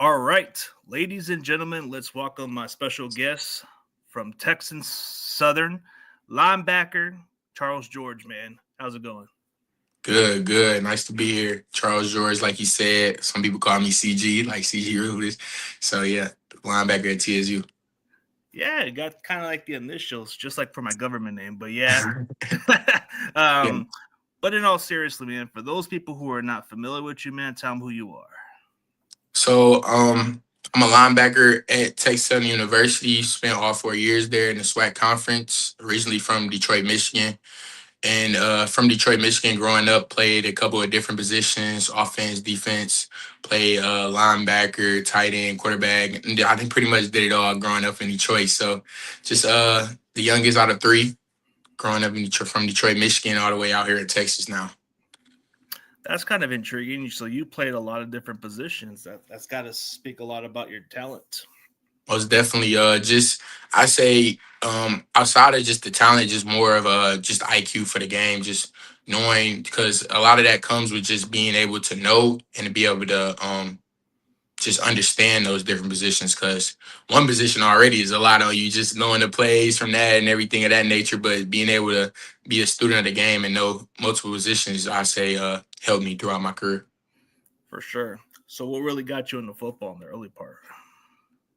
All right, ladies and gentlemen, let's welcome my special guest from Texas Southern, linebacker Charles George. Man, how's it going? Good, good. Nice to be here. Charles George, like you said, some people call me CG, like CG Rudis. So yeah, linebacker at TSU. Yeah, it got kind of like the initials, just like for my government name. But yeah, Yeah. um, but in all seriously, man, for those people who are not familiar with you, man, tell them who you are. So I'm a linebacker at Texas Southern University. Spent all 4 years there in the SWAC conference. Originally from Detroit, Michigan. And from Detroit, Michigan, growing up, played a couple of different positions: offense, defense. Played linebacker, tight end, quarterback. And I think pretty much did it all growing up in Detroit. So just the youngest out of three, growing up in Detroit, from Detroit, Michigan, all the way out here in Texas now. That's kind of intriguing. So you played a lot of different positions. That's got to speak a lot about your talent. Most definitely. Just I say, outside of just the talent, just more of just IQ for the game, just knowing, because a lot of that comes with just being able to know and to be able to just understand those different positions. Because one position already is a lot on you, just knowing the plays from that and everything of that nature. But being able to be a student of the game and know multiple positions, I say, helped me throughout my career. For sure. So what really got you into football in the early part?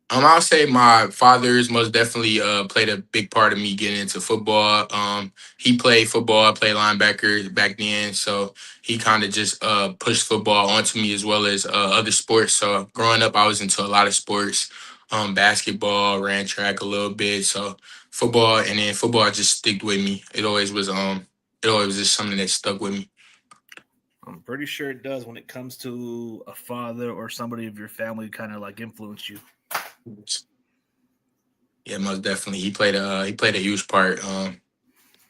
I'll say my father's most definitely played a big part of me getting into football. He played football, I played linebacker back then, so he kind of just pushed football onto me as well as other sports. So growing up, I was into a lot of sports, basketball, ran track a little bit. So football, and then football just sticked with me. It always was just something that stuck with me. I'm pretty sure it does when it comes to a father or somebody of your family kind of like influence you. Yeah, most definitely. He played a huge part.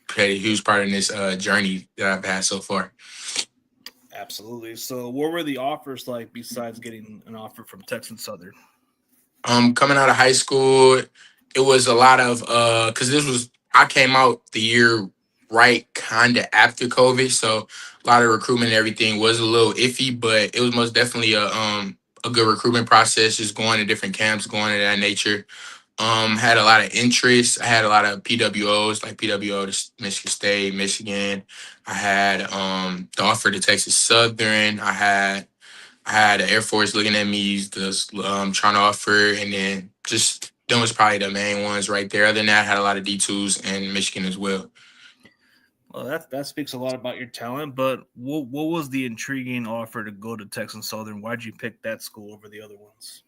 Played a huge part in this journey that I've had so far. Absolutely. So what were the offers like besides getting an offer from Texas Southern? Coming out of high school, it was a lot of because this was I came out the year right kind of after COVID, so a lot of recruitment and everything was a little iffy, but it was most definitely a good recruitment process. Just going to different camps, going to that nature. Had a lot of interest. I had a lot of PWOs, like PWO to Michigan State, Michigan. I had the offer to Texas Southern. I had the Air Force looking at me, just trying to offer, and then just them was probably the main ones right there. Other than that, I had a lot of D2s in Michigan as well. Well, that speaks a lot about your talent. But what was the intriguing offer to go to Texas Southern? Why'd you pick that school over the other ones?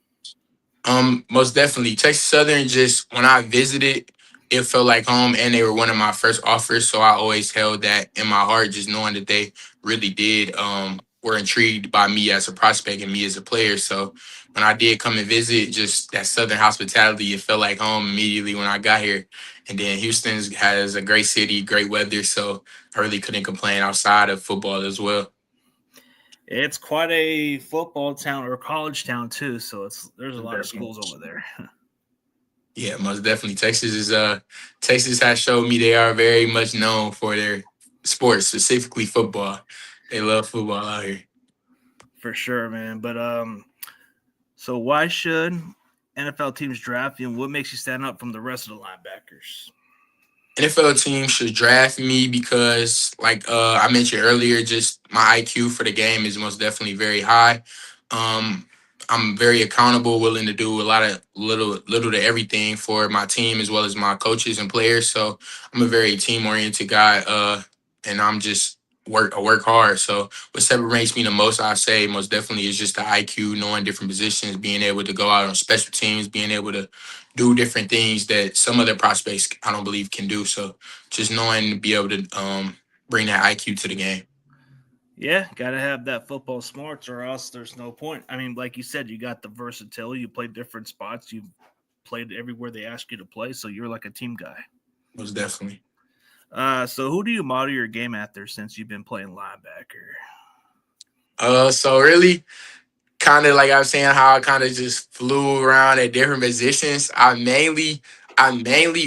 Most definitely. Texas Southern, just when I visited, it felt like home, and they were one of my first offers. So I always held that in my heart, just knowing that they really did were intrigued by me as a prospect and me as a player. So when I did come and visit, just that Southern hospitality, it felt like home immediately when I got here. And then Houston has a great city, great weather, so I really couldn't complain outside of football as well. It's quite a football town or college town too, so it's there's a lot of Definitely. schools over there. Yeah, most definitely. Texas has showed me they are very much known for their sports, specifically football. They love football out here. For sure, man. But so why should NFL teams draft you, and what makes you stand out from the rest of the linebackers? NFL teams should draft me because, like I mentioned earlier, just my IQ for the game is most definitely very high. Um, I'm very accountable, willing to do a lot of little to everything for my team as well as my coaches and players. So I'm a very team oriented guy, and I'm just work hard. So what separates me the most, I say, most definitely is just the IQ, knowing different positions, being able to go out on special teams, being able to do different things that some other prospects I don't believe can do. So just knowing to be able to bring that IQ to the game. Yeah, gotta have that football smarts, or else there's no point. I mean, like you said, you got the versatility. You play different spots. You played everywhere they ask you to play, so you're like a team guy. Most definitely. So who do you model your game after since you've been playing linebacker? So really, kind of like I was saying, how I kind of just flew around at different positions. I mainly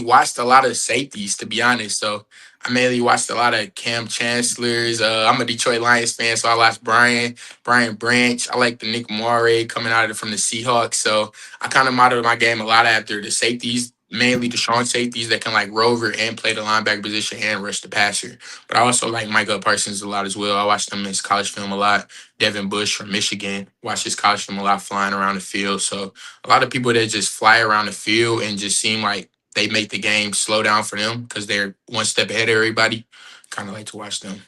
watched a lot of safeties, to be honest. So I mainly watched a lot of Cam Chancellors. I'm a Detroit Lions fan, so I watched Brian Branch. I like the Nick Morey coming out of from the Seahawks. So I kind of modeled my game a lot after the safeties, mainly the strong safeties that can like rover and play the linebacker position and rush the passer. But I also like Micah Parsons a lot as well. I watched him in his college film a lot. Devin Bush from Michigan. Watched his college film a lot, flying around the field. So a lot of people that just fly around the field and just seem like they make the game slow down for them because they're one step ahead of everybody. Kind of like to watch them.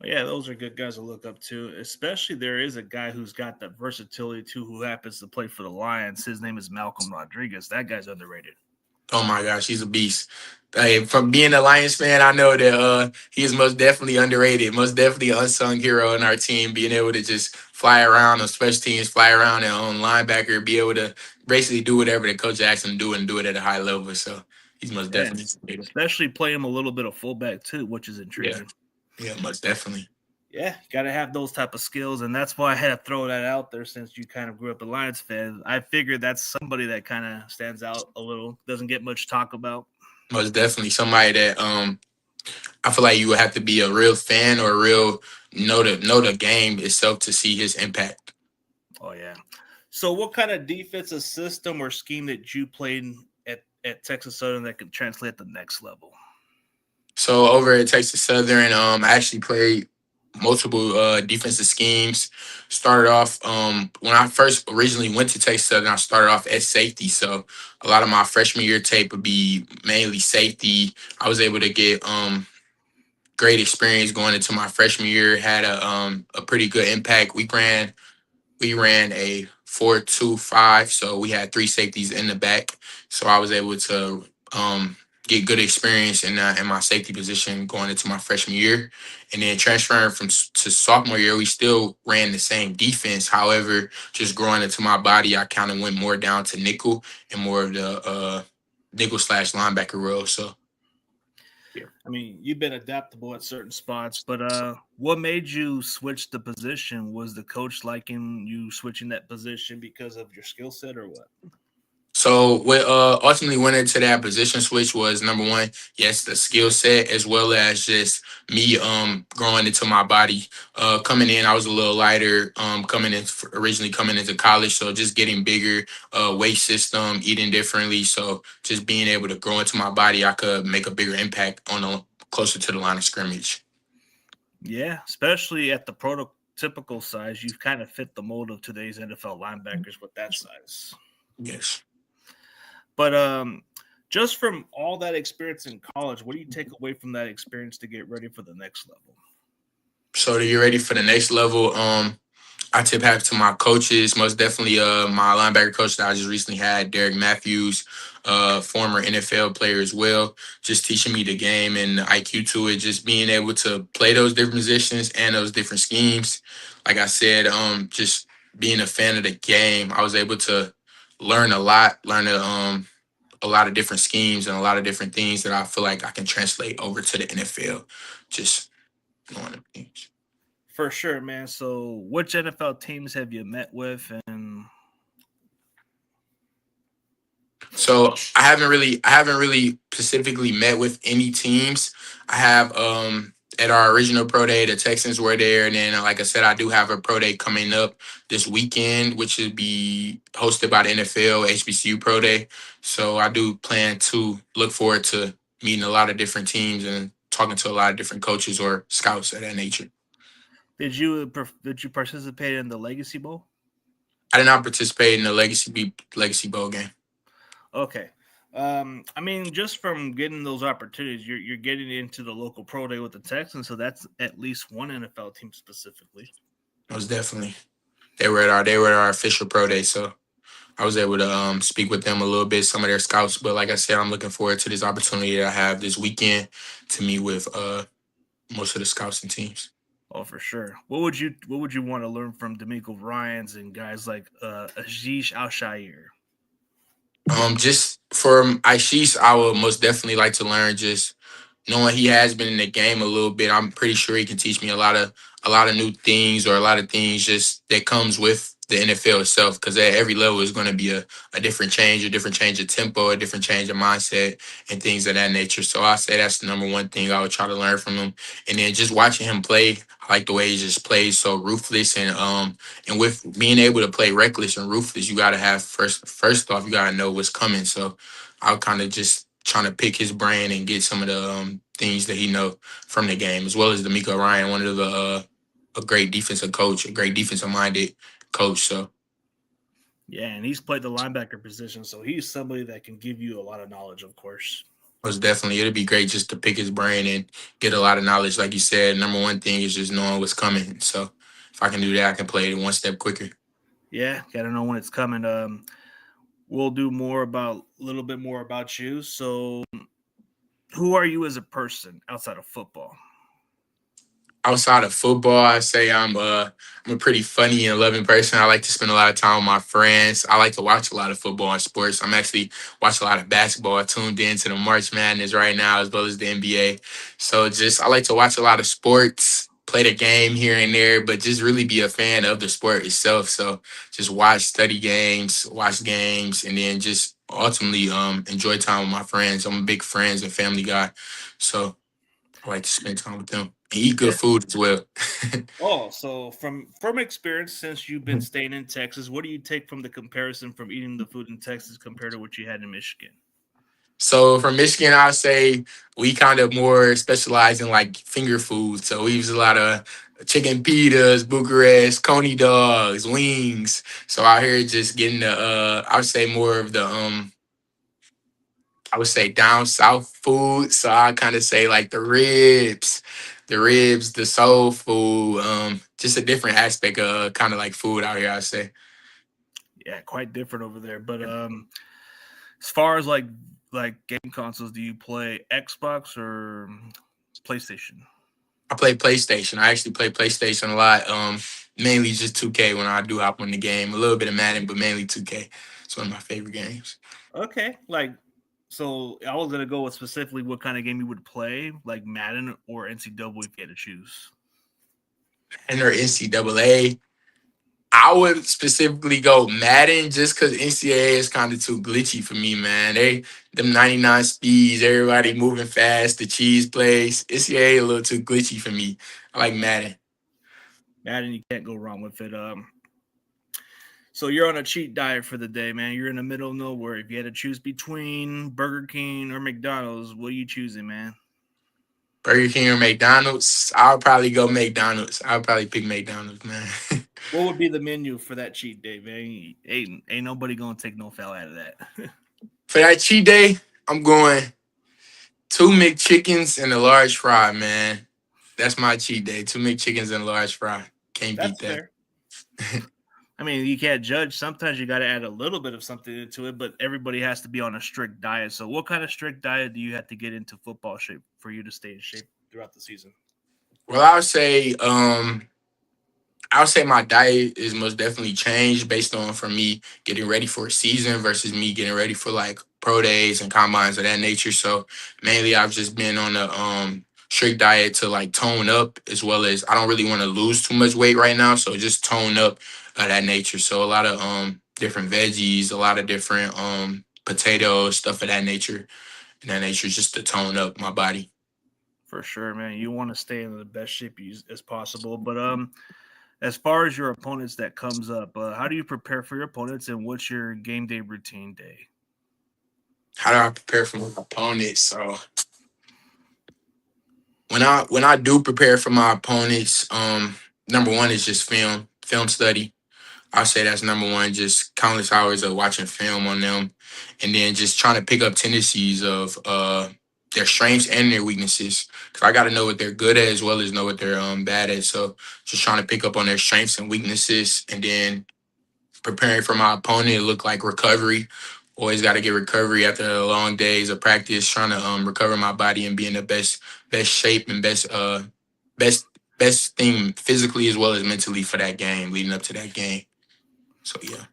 Yeah, those are good guys to look up to. Especially there is a guy who's got that versatility too, who happens to play for the Lions. His name is Malcolm Rodriguez. That guy's underrated. Oh my gosh, he's a beast. Hey, from being a Lions fan, I know that he is most definitely underrated, most definitely an unsung hero in our team. Being able to just fly around on special teams, fly around and on linebacker, be able to basically do whatever the coach asks him to do and do it at a high level. So he's most definitely Yes, underrated. especially play him a little bit of fullback too, which is Yeah, intriguing. yeah, most definitely. Yeah, got to have those type of skills, and that's why I had to throw that out there. Since you kind of grew up a Lions fan, I figured that's somebody that kind of stands out a little, doesn't get much talk about. Most definitely somebody that I feel like you would have to be a real fan or a real know the game itself to see his impact. Oh yeah. So, what kind of defensive system or scheme that you played at Texas Southern that could translate at the next level? So over at Texas Southern, I actually played multiple defensive schemes. Started off when I first originally went to Texas Southern, I started off at safety. So a lot of my freshman year tape would be mainly safety. I was able to get great experience going into my freshman year. Had a pretty good impact. We ran a 4-2-5, so we had three safeties in the back. So I was able to get good experience in my safety position going into my freshman year, and then transferring to sophomore year, we still ran the same defense. However, just growing into my body, I kind of went more down to nickel and more of the nickel slash linebacker role. So yeah. I mean, you've been adaptable at certain spots, but what made you switch the position? Was the coach liking you switching that position because of your skill set, or what? So what ultimately went into that position switch was number one, yes, the skill set as well as just me growing into my body. Coming in, I was a little lighter. Originally coming into college, so just getting bigger, weight system, eating differently. So just being able to grow into my body, I could make a bigger impact on the closer to the line of scrimmage. Yeah, especially at the prototypical size, you've kind of fit the mold of today's NFL linebackers with that size. Yes. But just from all that experience in college, what do you take away from that experience to get ready for the next level? So to get ready for the next level, I tip hat to my coaches, most definitely my linebacker coach that I just recently had, Derek Matthews, former NFL player as well, just teaching me the game and the IQ to it, just being able to play those different positions and those different schemes. Like I said, just being a fan of the game, I was able to learn a lot, a lot of different schemes and a lot of different things that I feel like I can translate over to the NFL. Just knowing the things. For sure, man. So, which NFL teams have you met with, and So I haven't really specifically met with any teams. I have at our original pro day, the Texans were there, and then like I said, I do have a pro day coming up this weekend, which will be hosted by the NFL HBCU Pro Day. So I do plan to look forward to meeting a lot of different teams and talking to a lot of different coaches or scouts of that nature. did you participate in the Legacy Bowl? I did not participate in the Legacy Bowl game. Okay. I mean, just from getting those opportunities, you're getting into the local pro day with the Texans, so that's at least one NFL team specifically. Most definitely. They were at our official pro day, so I was able to speak with them a little bit, some of their scouts. But like I said, I'm looking forward to this opportunity that I have this weekend to meet with most of the scouts and teams. Oh, for sure. What would you want to learn from D'Amico Ryans and guys like Aziz Al Shair? Just from Aishish, I would most definitely like to learn just knowing he has been in the game a little bit. I'm pretty sure he can teach me a lot of new things or a lot of things just that comes with the NFL itself. Because at every level is going to be a different change of tempo, a different change of mindset, and things of that nature. So I say that's the number one thing I would try to learn from him. And then just watching him play, I like the way he just plays so ruthless and with being able to play reckless and ruthless, you got to have first off you got to know what's coming. So I'll kind of just trying to pick his brain and get some of the things that he know from the game, as well as D'Amico Ryan, one of the a great defensive coach, a great defensive minded coach. So Yeah, and he's played the linebacker position, so he's somebody that can give you a lot of knowledge, of course. most definitely, it'd be great just to pick his brain and get a lot of knowledge. Like you said, number one thing is just knowing what's coming. So if I can do that, I can play it one step quicker. Yeah, got to know when it's coming. We'll do more about a little bit more about you. So, who are you as a person outside of football? Outside of football, I say I'm a pretty funny and loving person. I like to spend a lot of time with my friends. I like to watch a lot of football and sports. I'm actually watching a lot of basketball. I tuned into the March Madness right now as well as the NBA. So just I like to watch a lot of sports, play the game here and there, but just really be a fan of the sport itself. So just watch, study games, watch games, and then just ultimately enjoy time with my friends. I'm a big friends and family guy. So I like to spend time with them and eat good Yeah. food as well. Oh, so from experience, since you've been staying in Texas, what do you take from the comparison from eating the food in Texas compared to what you had in Michigan? So from Michigan, I'd say we kind of more specialize in like finger food. So we use a lot of chicken pitas, Bucharest, coney dogs, wings. So out here just getting the I would say more of the I would say down south food. So I kind of say like the ribs, the soul food, just a different aspect of kind of like food out here, I'd say. Yeah, quite different over there. But as far as like game consoles, do you play Xbox or PlayStation? I play PlayStation. I actually play PlayStation a lot. Mainly just 2K when I do hop on the game. A little bit of Madden, but mainly 2K. It's one of my favorite games. Okay, like so I was gonna go with specifically what kind of game you would play, like Madden or NCAA if you had to choose. And or NCAA. I would specifically go Madden just because NCAA is kind of too glitchy for me, man. Them 99 speeds, everybody moving fast, the cheese plays. NCAA a little too glitchy for me. I like Madden. Madden, you can't go wrong with it. So you're on a cheat diet for the day, man. You're in the middle of nowhere. If you had to choose between Burger King or McDonald's, what are you choosing, man? Burger King or McDonald's. I'll probably go McDonald's. I'll probably pick McDonald's, man. What would be the menu for that cheat day, man? Ain't nobody gonna take no foul out of that. For that cheat day, I'm going two McChickens and a large fry, man. That's my cheat day. Two McChickens and a large fry. Can't beat That's that. fair. I mean, you can't judge. Sometimes you got to add a little bit of something into it, but everybody has to be on a strict diet. So, what kind of strict diet do you have to get into football shape for you to stay in shape throughout the season? Well, I would say my diet is most definitely changed based on for me getting ready for a season versus me getting ready for like pro days and combines of that nature. So mainly I've just been on a strict diet to like tone up as well as I don't really want to lose too much weight right now. So just tone up that nature. So a lot of different veggies, a lot of different potatoes, stuff of that nature. And that nature just to tone up my body. For sure, man. You want to stay in the best shape as possible. But as far as your opponents that comes up, how do you prepare for your opponents, and what's your game day routine day? How do I prepare for my opponents? So when I do prepare for my opponents, number one is just film study. I'll say that's number one, just countless hours of watching film on them, and then just trying to pick up tendencies of their strengths and their weaknesses. Cause I got to know what they're good at as well as know what they're bad at. So just trying to pick up on their strengths and weaknesses, and then preparing for my opponent. It looked like recovery. Always got to get recovery after long days of practice, trying to recover my body and be in the best shape and best best thing physically as well as mentally for that game, leading up to that game. So yeah,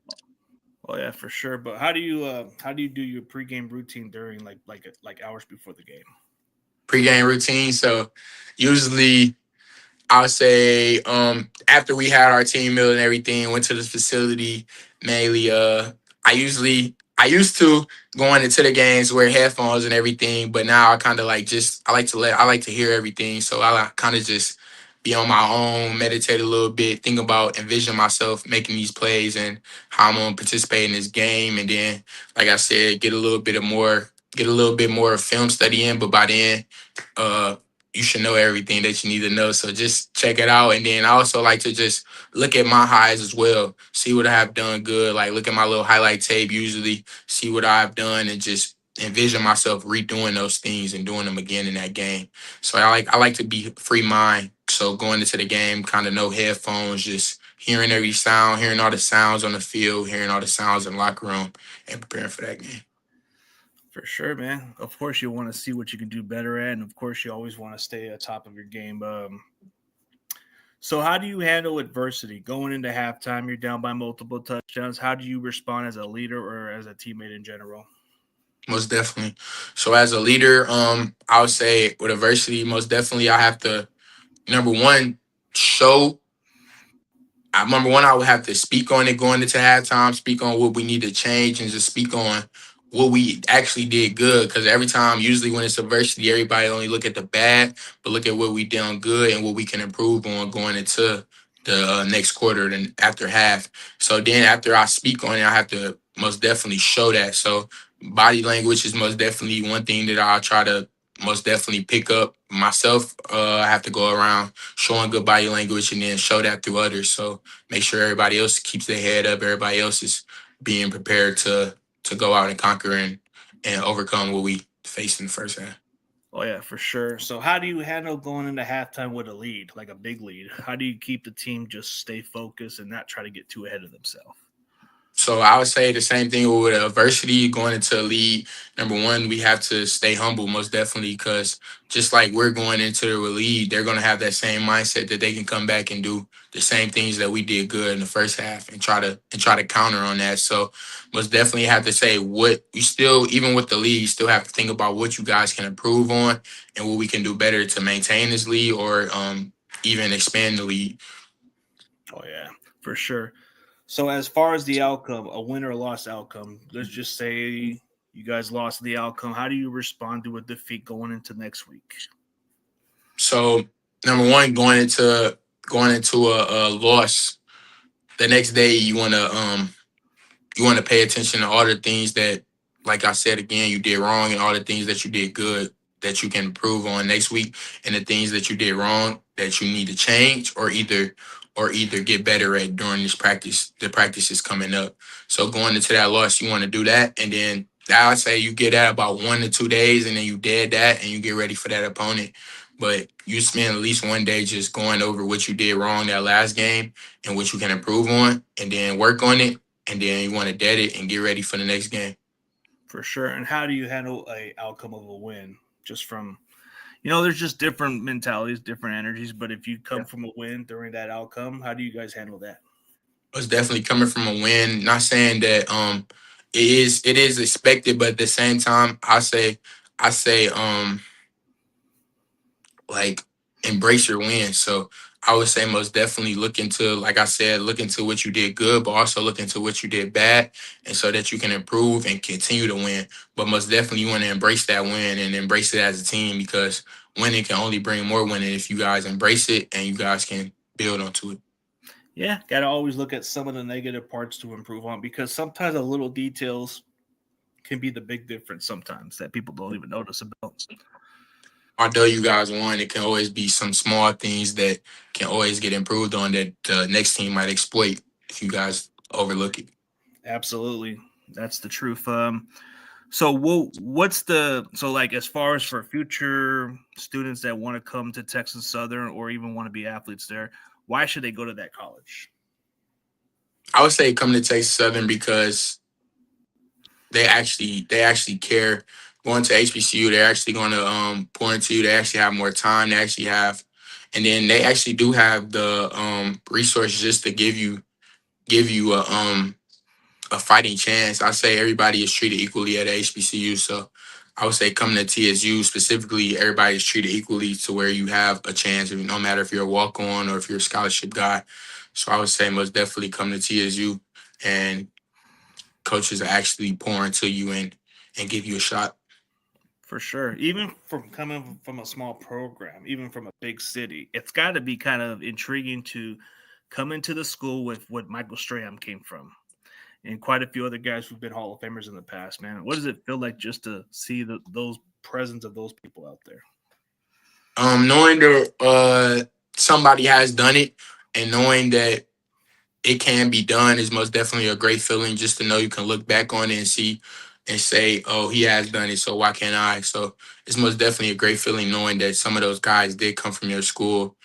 Oh yeah, for sure. But how do you do your pregame routine during like hours before the game? pregame routine. So usually I would say after we had our team meal and everything, went to the facility mainly. I used to going into the games wear headphones and everything, but now I kind of like just I like to hear everything, so I kind of just be on my own, meditate a little bit, think about envision myself making these plays and how I'm gonna participate in this game, and then like I said, get a little bit more film study in, but by then. Uh, you should know everything that you need to know. So just check it out. And then I also like to just look at my highs as well, see what I have done good. Like look at my little highlight tape usually, see what I've done and just envision myself redoing those things and doing them again in that game. So I like to be free mind. So going into the game, kind of no headphones, just hearing every sound, hearing all the sounds on the field, hearing all the sounds in the locker room and preparing for that game. For sure, man. Of course, you want to see what you can do better at, and of course, you always want to stay at top of your game. So, how do you handle adversity going into halftime? You're down by multiple touchdowns. How do you respond as a leader or as a teammate in general? Most definitely. So as a leader, I would say with adversity, most definitely I have to number one show number one, I would have to speak on it going into halftime, speak on what we need to change, and just speak on what we actually did good. Because every time, usually when it's adversity, everybody only look at the bad, but look at what we done good and what we can improve on going into the next quarter and after half. So then after I speak on it, I have to most definitely show that. So body language is most definitely one thing that I'll try to most definitely pick up myself. I have to go around showing good body language and then show that through others. So make sure everybody else keeps their head up. Everybody else is being prepared to go out and conquer and overcome what we faced in the first half. Oh yeah, for sure. So, how do you handle going into halftime with a lead, like a big lead? How do you keep the team just stay focused and not try to get too ahead of themselves? So I would say the same thing with adversity going into a lead. Number one, we have to stay humble, most definitely, because just like we're going into the lead, they're going to have that same mindset that they can come back and do the same things that we did good in the first half and try to counter on that. So most definitely have to say what you still, even with the lead, you still have to think about what you guys can improve on and what we can do better to maintain this lead or even expand the lead. Oh yeah, for sure. So, as far as the outcome, a win or loss outcome, let's just say you guys lost the outcome. How do you respond to a defeat going into next week? So number one, going into a loss, the next day you want to pay attention to all the things that, like I said again, you did wrong and all the things that you did good that you can improve on next week, and the things that you did wrong that you need to change or either get better at during this practice. The practice is coming up. So going into that loss, you want to do that, and then I would say you get that about 1 to 2 days, and then you dead that, and you get ready for that opponent. But you spend at least one day just going over what you did wrong that last game and what you can improve on, and then work on it, and then you want to dead it and get ready for the next game. For sure. And how do you handle a outcome of a win? Just from there's just different mentalities, different energies. But if you come from a win during that outcome, how do you guys handle that? It's definitely coming from a win. Not saying that it is expected, but at the same time, I say like embrace your wins. So I would say most definitely look into, like I said, look into what you did good, but also look into what you did bad, and so that you can improve and continue to win. But most definitely you want to embrace that win and embrace it as a team, because winning can only bring more winning if you guys embrace it and you guys can build onto it. Yeah, got to always look at some of the negative parts to improve on because sometimes the little details can be the big difference sometimes that people don't even notice about. Although you guys won, it can always be some small things that can always get improved on that the next team might exploit if you guys overlook it. Absolutely. That's the truth. So what's the so like as far as for future students that want to come to Texas Southern or even want to be athletes there, why should they go to that college? I would say come to Texas Southern because they actually care. Going to HBCU, they're actually going to pour into you. They actually have more time. They actually have, and then they actually do have the resources just to give you a fighting chance. I say everybody is treated equally at HBCU, so I would say coming to TSU specifically, everybody's treated equally to where you have a chance, no matter if you're a walk on or if you're a scholarship guy. So I would say most definitely come to TSU, and coaches are actually pour into you and give you a shot. For sure. Even from coming from a small program, even from a big city, it's got to be kind of intriguing to come into the school with what Michael Strahan came from and quite a few other guys who've been Hall of Famers in the past, man. What does it feel like just to see those presence of those people out there? Knowing that somebody has done it and knowing that it can be done is most definitely a great feeling, just to know you can look back on it and see and say, oh, he has done it, so why can't I? So it's most definitely a great feeling knowing that some of those guys did come from your school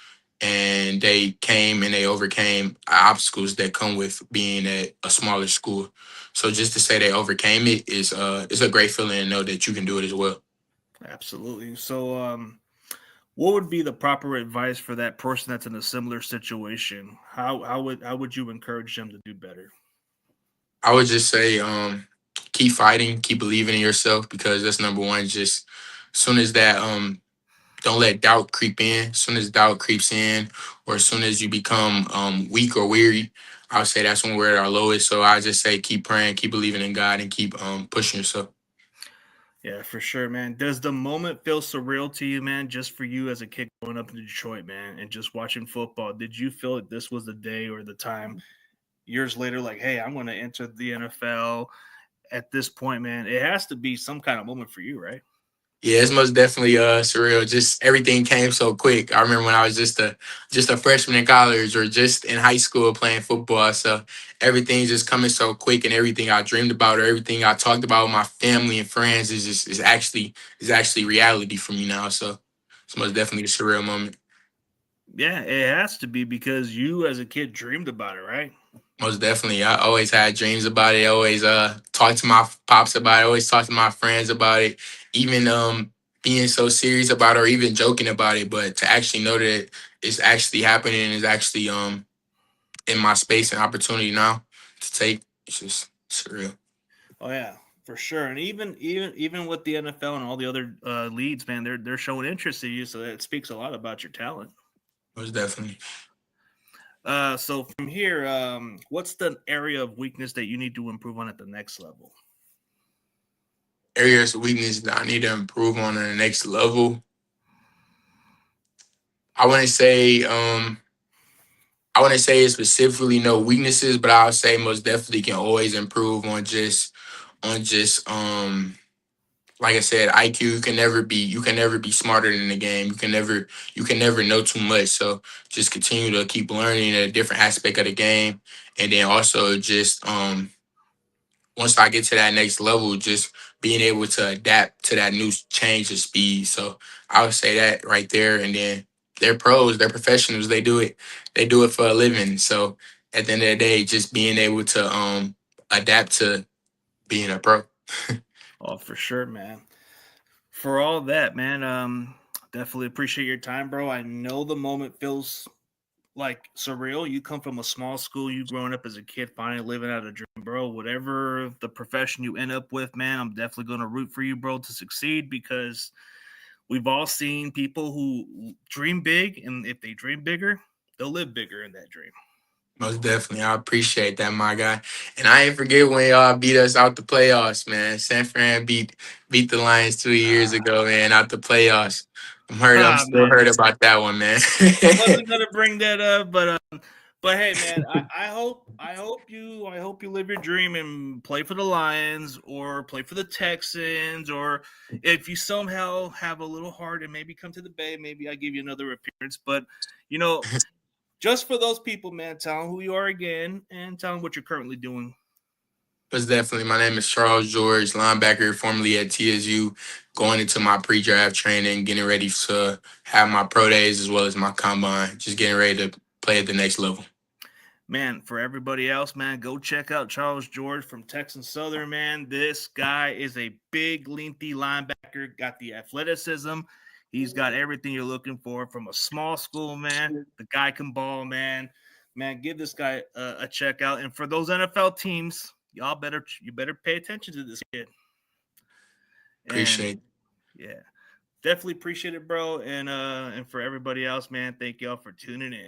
and they came and they overcame obstacles that come with being at a smaller school. So just to say they overcame it is a great feeling to know that you can do it as well. Absolutely. So, what would be the proper advice for that person that's in a similar situation? How would you encourage them to do better? I would just say keep fighting, keep believing in yourself, because that's number one. Just soon as that don't let doubt creep in. As soon as doubt creeps in, or as soon as you become weak or weary, I would say that's when we're at our lowest. So I just say keep praying, keep believing in God, and keep pushing yourself. Yeah, for sure, man. Does the moment feel surreal to you, man? Just for you as a kid growing up in Detroit, man, and just watching football, did you feel that this was the day or the time years later, like, hey, I'm going to enter the NFL at this point, man? It has to be some kind of moment for you, right? Yeah, it's most definitely surreal. Just everything came so quick. I remember when I was just a freshman in college or just in high school playing football. So everything's just coming so quick, and everything I dreamed about or everything I talked about with my family and friends is actually reality for me now. So it's most definitely a surreal moment. Yeah, it has to be because you as a kid dreamed about it, right? Most definitely. I always had dreams about it. I always talked to my pops about it. I always talked to my friends about it. Even being so serious about it or even joking about it. But to actually know that it's actually happening and is actually in my space and opportunity now to take, it's just surreal. Oh yeah, for sure. And even with the NFL and all the other leads, man, they're showing interest in you, so that speaks a lot about your talent. Most definitely. So from here, what's the area of weakness that you need to improve on at the next level? Areas of weakness that I need to improve on the next level. I wouldn't say I wouldn't say it's specifically no weaknesses, but I'll say most definitely can always improve on just like I said, IQ. You can never be smarter than the game. You can never know too much. So just continue to keep learning a different aspect of the game, and then also just once I get to that next level, just being able to adapt to that new change of speed. So I would say that right there. And then they're pros, they're professionals. They do it for a living. So at the end of the day, just being able to adapt to being a pro. Oh, for sure, man. For all that, man, definitely appreciate your time, bro. I know the moment feels like surreal. You come from a small school, you growing up as a kid, finally living out a dream, bro. Whatever the profession you end up with, man, I'm definitely going to root for you, bro, to succeed because we've all seen people who dream big, and if they dream bigger, they'll live bigger in that dream. Most definitely. I appreciate that, my guy. And I ain't forget when y'all beat us out the playoffs, man. San Fran beat the Lions 2 years Ah, ago, man, out the playoffs. I'm hurt. I'm still man, hurt about that one, man. I wasn't gonna bring that up, but hey, man, I hope you live your dream and play for the Lions or play for the Texans, or if you somehow have a little heart and maybe come to the Bay, maybe I give you another appearance. But you know, just for those people, man, tell them who you are again and tell them what you're currently doing. Most definitely. My name is Charles George, linebacker, formerly at TSU, going into my pre-draft training, getting ready to have my pro days as well as my combine, just getting ready to play at the next level. Man, for everybody else, man, go check out Charles George from Texas Southern, man. This guy is a big, lengthy linebacker, got the athleticism. He's got everything you're looking for from a small school, man. The guy can ball, man. Man, give this guy a check out. And for those NFL teams, you better pay attention to this kid. Appreciate it. yeah, definitely appreciate it, bro. And for everybody else, man, thank y'all for tuning in.